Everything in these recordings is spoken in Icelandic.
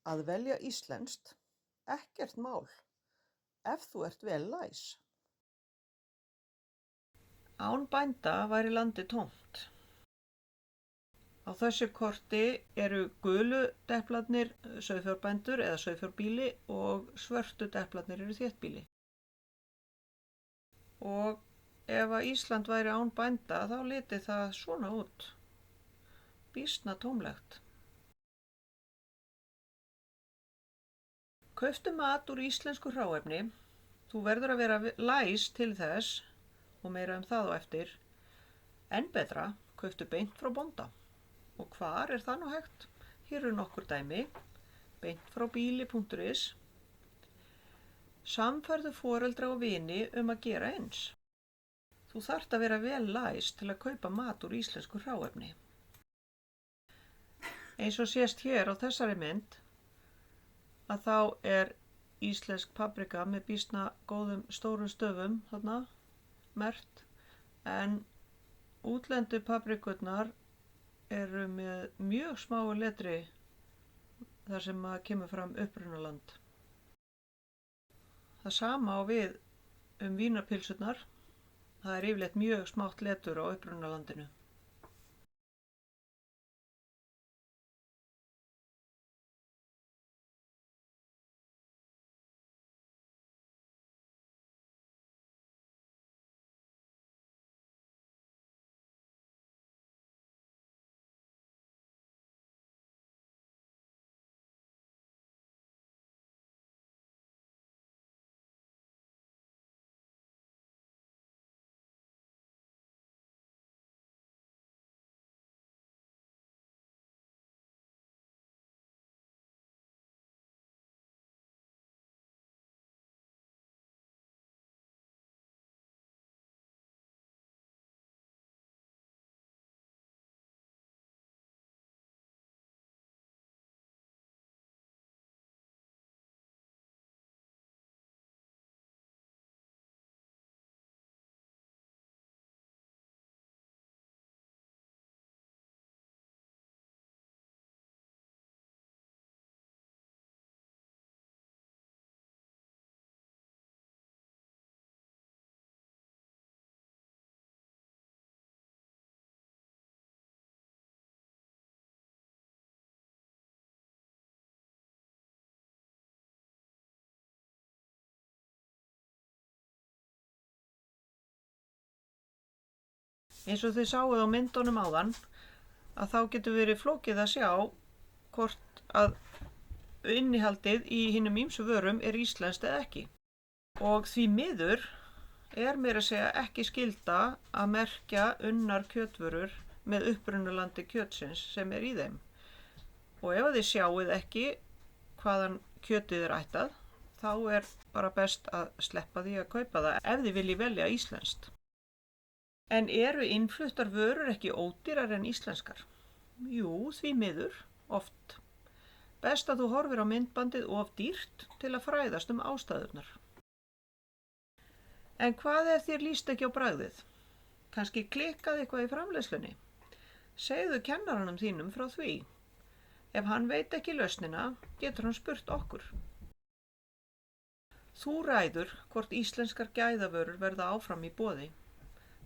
Að velja íslenskt, ekkert mál, ef þú ert vel læs. Án bænda væri landið tómt. Á þessu korti eru gulu deplarnir sauðfjárbændur eða sauðfjárbýli og svörtu deplarnir eru þéttbýli. Og ef að Ísland væri án bænda þá liti það svona út. Býsna tómlegt. Kauptu mat úr íslensku hráefni. Þú verður að vera læs til þess og meira það á eftir. En betra, kauptu beint frá bónda. Og hvar er það nú hægt? Hér eru nokkur dæmi. Beint frá bíli.is. Samferðu foreldra og vini að gera eins. Þú þarft að vera vel læs til að kaupa mat úr íslensku hráefni. Eins og sést hér á þessari mynd að þá er íslensk paprika með býsna góðum stórum stöfum þarna merkt, en útlendu paprikurnar eru með mjög smáu letri þar sem kemur fram upprunaland. Það sama á við vínarpylsurnar. Það er yfirleitt mjög smátt letur á upprunalandinu. Eins og þið sáuð á myndunum áðan að þá getur verið flókið að sjá hvort að innihaldið í hinum ýmsu vörum er íslenskt eða ekki. Og því miður er meira að segja ekki skylda að merkja unnar kjötvörur með upprunalandi kjötsins sem er í þeim. Og ef þið sjáuð ekki hvaðan kjötið er ættað, þá er bara best að sleppa því að kaupa það ef þið viljið velja íslenskt. En eru innfluttar vörur ekki ódýrar en íslenskar? Jú, því miður, oft. Best að þú horfir á myndbandið of dýrt til að fræðast ástæðurnar. En hvað ef þér líst ekki á bragðið? Kannski klikkaði eitthvað í framleiðslunni? Segðu kennaranum þínum frá því. Ef hann veit ekki lausnina, getur hann spurt okkur. Þú ræður hvort íslenskar gæðavörur verða áfram í boði.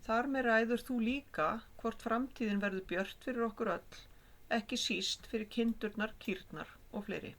Þar með ræður þú líka hvort framtíðin verður björt fyrir okkur öll, ekki síst fyrir kindurnar, kýrnar og fleiri.